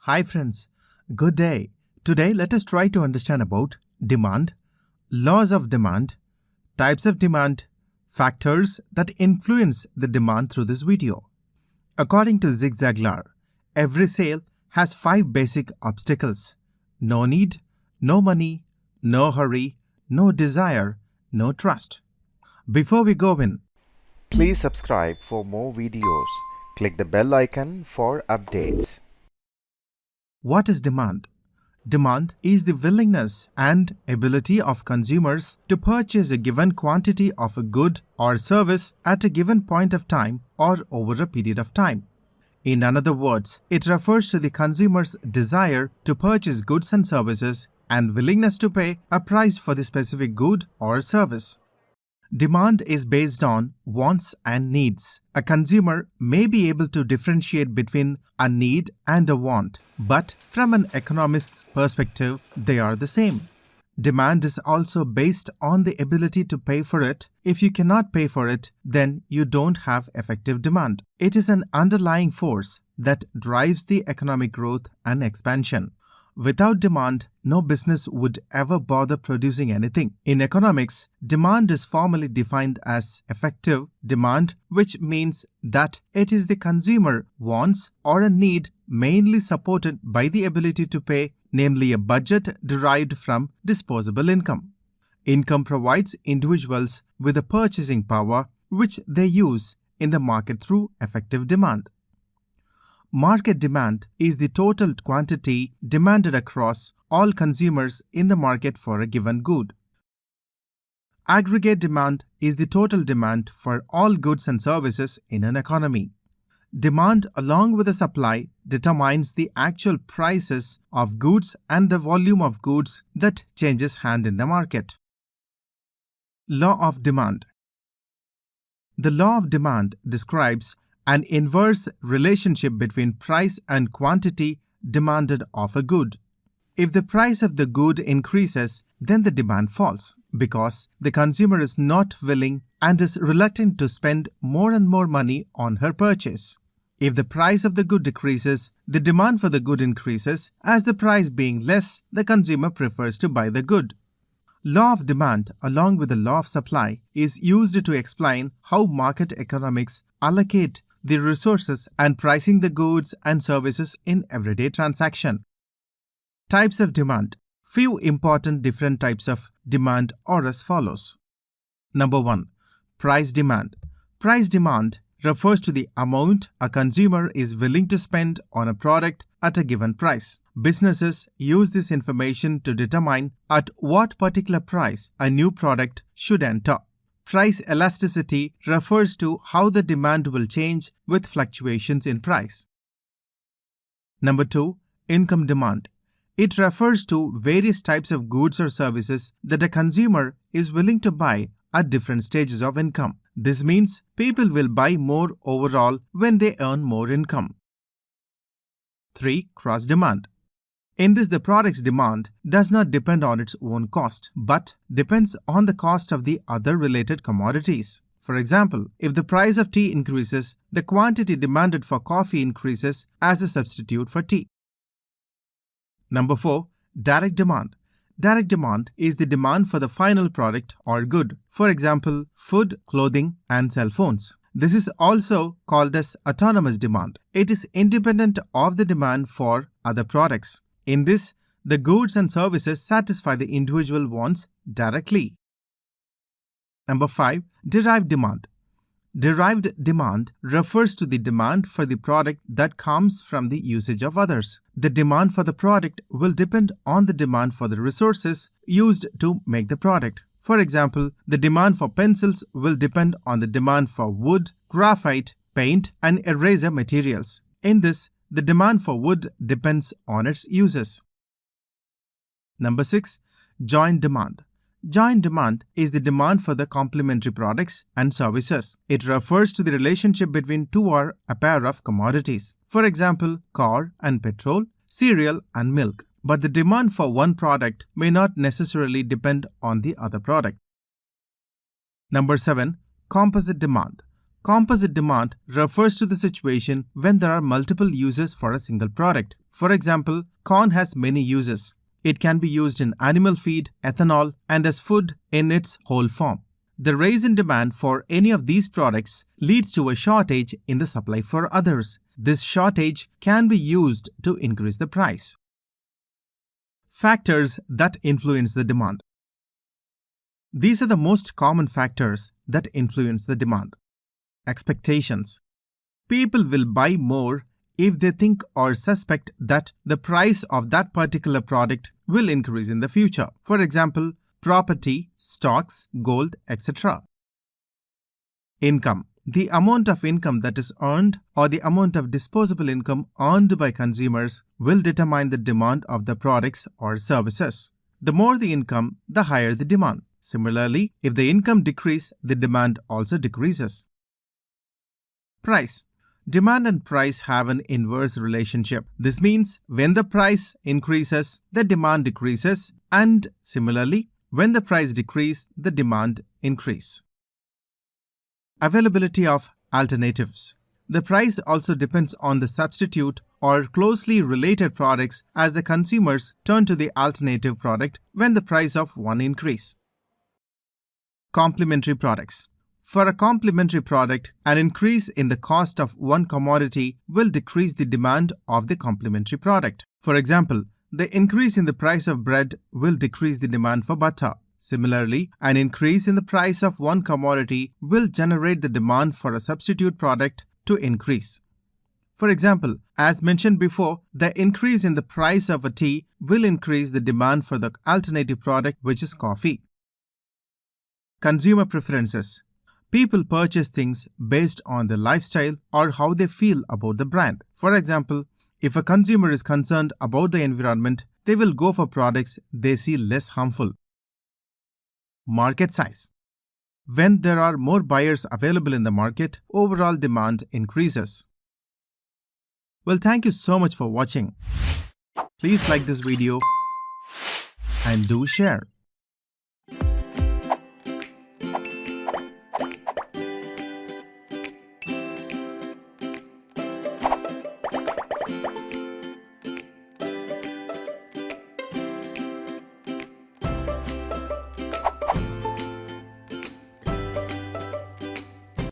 Hi friends, good day. Today let us try to understand about demand, laws of demand, types of demand, factors that influence the demand through this video. According to Zig-Ziglar, every sale has 5 basic obstacles: no need, no money, no hurry, no desire, no trust. Before we go in, please subscribe for more videos. Click the bell icon for updates. what is demand? Demand is the willingness and ability of consumers to purchase a given quantity of a good or service at a given point of time or over a period of time. In other words, it refers to the consumer's desire to purchase goods and services and willingness to pay a price for the specific good or service. Demand is based on wants and needs. A consumer may be able to differentiate between a need and a want, but from an economist's perspective, they are the same. Demand is also based on the ability to pay for it. If you cannot pay for it, then you don't have effective demand. It is an underlying force that drives the economic growth and expansion. Without demand, no business would ever bother producing anything. In economics, demand is formally defined as effective demand, which means that it is the consumer wants or a need mainly supported by the ability to pay, namely a budget derived from disposable income. Income provides individuals with a purchasing power which they use in the market through effective demand. Market demand is the total quantity demanded across all consumers in the market for a given good. Aggregate demand is the total demand for all goods and services in an economy. Demand along with the supply determines the actual prices of goods and the volume of goods that changes hand in the market. Law of demand. The law of demand describes an inverse relationship between price and quantity demanded of a good. If the price of the good increases, then the demand falls because the consumer is not willing and is reluctant to spend more and more money on her purchase. If the price of the good decreases, the demand for the good increases. As the price being less, the consumer prefers to buy the good. Law of demand, along with the law of supply, is used to explain how market economics allocate the resources and pricing the goods and services in everyday transaction. Types of demand. Few important different types of demand are as follows. Number 1. Price demand. Price demand refers to the amount a consumer is willing to spend on a product at a given price. Businesses use this information to determine at what particular price a new product should enter. Price elasticity refers to how the demand will change with fluctuations in price. Number 2. Income demand. It refers to various types of goods or services that a consumer is willing to buy at different stages of income. This means people will buy more overall when they earn more income. 3. Cross demand. In this, the product's demand does not depend on its own cost, but depends on the cost of the other related commodities. For example, if the price of tea increases, the quantity demanded for coffee increases as a substitute for tea. Number 4. Direct demand. Direct demand is the demand for the final product or good. For example, food, clothing, and cell phones. This is also called as autonomous demand. It is independent of the demand for other products. In this, the goods and services satisfy the individual wants directly. Number 5. Derived demand. Derived demand refers to the demand for the product that comes from the usage of others. The demand for the product will depend on the demand for the resources used to make the product. For example, the demand for pencils will depend on the demand for wood, graphite, paint, and eraser materials. In this, the demand for wood depends on its uses. Number 6. Joint demand. Joint demand is the demand for the complementary products and services. It refers to the relationship between two or a pair of commodities. For example, car and petrol, cereal and milk. But the demand for one product may not necessarily depend on the other product. Number 7. Composite demand. Composite demand refers to the situation when there are multiple uses for a single product. For example, corn has many uses. It can be used in animal feed, ethanol, and as food in its whole form. The rise in demand for any of these products leads to a shortage in the supply for others. This shortage can be used to increase the price. Factors that influence the demand. These are the most common factors that influence the demand. Expectations. People will buy more if they think or suspect that the price of that particular product will increase in the future. For example, property, stocks, gold, etc. Income. The amount of income that is earned or the amount of disposable income earned by consumers will determine the demand of the products or services. The more the income, the higher the demand. Similarly, if the income decreases, the demand also decreases. Price. Demand and price have an inverse relationship. This means when the price increases, the demand decreases, and similarly, when the price decreases, the demand increases. Availability of alternatives. The price also depends on the substitute or closely related products as the consumers turn to the alternative product when the price of one increases. Complementary products. For a complementary product, an increase in the cost of one commodity will decrease the demand of the complementary product. For example, the increase in the price of bread will decrease the demand for butter. Similarly, an increase in the price of one commodity will generate the demand for a substitute product to increase. For example, as mentioned before, the increase in the price of a tea will increase the demand for the alternative product, which is coffee. Consumer preferences. People purchase things based on their lifestyle or how they feel about the brand. For example, if a consumer is concerned about the environment, they will go for products they see less harmful. Market size. When there are more buyers available in the market, overall demand increases. Well, thank you so much for watching. Please like this video and do share.